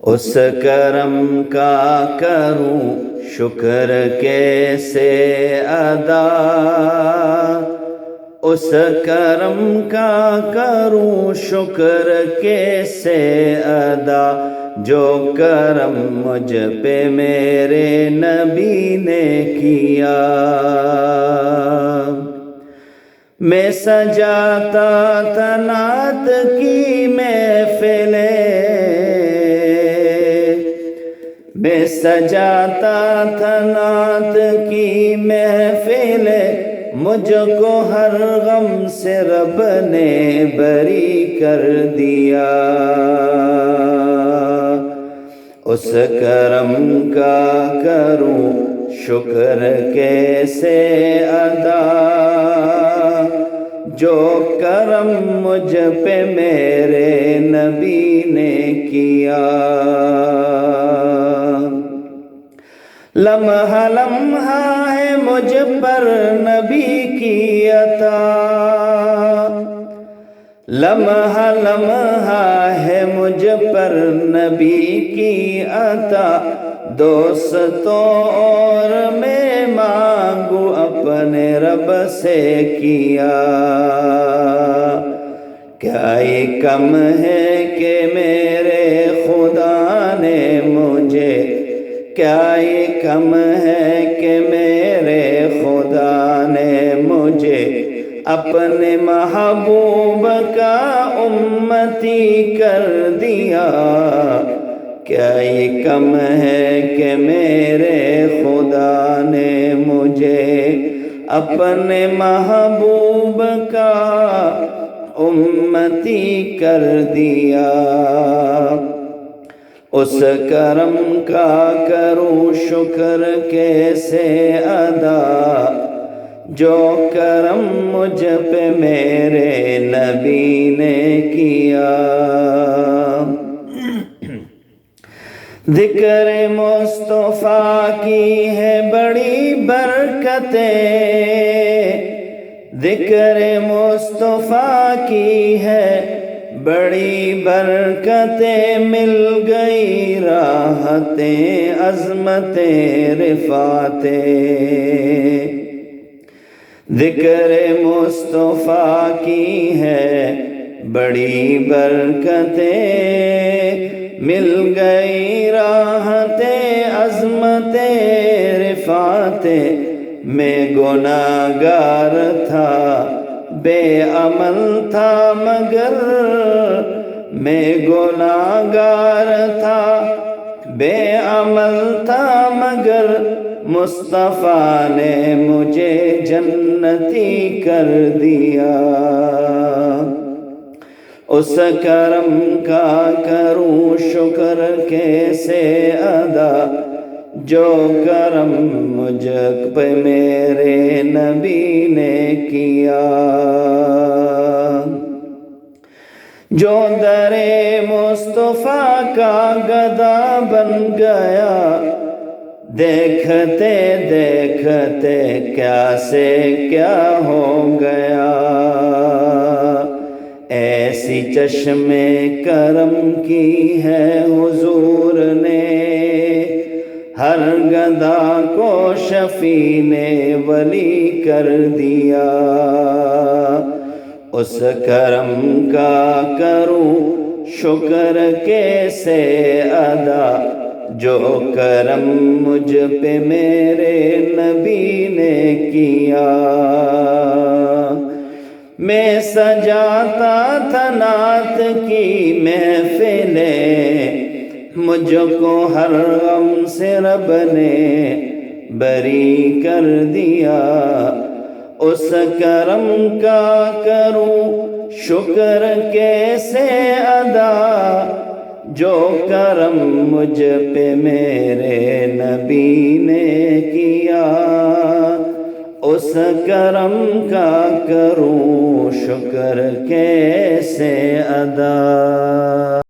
اس کرم کا کروں شکر کیسے ادا، اس کرم کا کروں شکر کیسے ادا، جو کرم مجھ پہ میرے نبی نے کیا۔ میں سجاتا تھا نعت کی محفلیں، میں سجاتا تھا نعت کی محفلیں، مجھ کو ہر غم سے رب نے بری کر دیا۔ اس کرم کا کروں شکر کیسے ادا، جو کرم مجھ پہ میرے نبی نے کیا۔ لمحہ لمحہ ہے مجھ پر نبی کی عطا، لمحہ لمحہ ہے مجھ پر نبی کی عطا، دوستوں اور میں مانگوں اپنے رب سے کیا۔ کیا یہ کم ہے کہ میرے خدا نے مجھے، کیا یہ کم ہے کہ میرے خدا نے مجھے اپنے محبوب کا امتی کر دیا۔ کیا یہ کم ہے کہ میرے خدا نے مجھے اپنے محبوب کا امتی کر دیا۔ اس کرم کا کروں شکر کیسے ادا، جو کرم مجھ پہ میرے نبی نے کیا۔ ذکر مصطفیٰ کی ہے بڑی برکتیں، ذکر مصطفیٰ کی ہے بڑی برکتیں، مل گئی راحتیں عظمتیں رفعتیں۔ ذکر مصطفیٰ کی ہے بڑی برکتیں، مل گئی راحتیں عظمتیں رفعتیں۔ میں گناہگار تھا بے عمل تھا مگر، میں گناہگار تھا بے عمل تھا مگر، مصطفیٰ نے مجھے جنتی کر دیا۔ اس کرم کا کروں شکر کیسے ادا، جو کرم مجھ پہ میرے نبی نے کیا۔ جو در مصطفیٰ کا گدا بن گیا، دیکھتے دیکھتے کیا سے کیا ہو گیا۔ ایسی چشم کرم کی ہے حضور نے، ہر گدھا کو شفیع نے ولی کر دیا۔ اس کرم کا کروں شکر کیسے ادا، جو کرم مجھ پہ میرے نبی نے کیا۔ میں سجاتا تھا نعت کی محفلیں، مجھ کو ہر غم سے رب نے بری کر دیا۔ اس کرم کا کروں شکر کیسے ادا، جو کرم مجھ پہ میرے نبی نے کیا۔ اس کرم کا کروں شکر کیسے ادا۔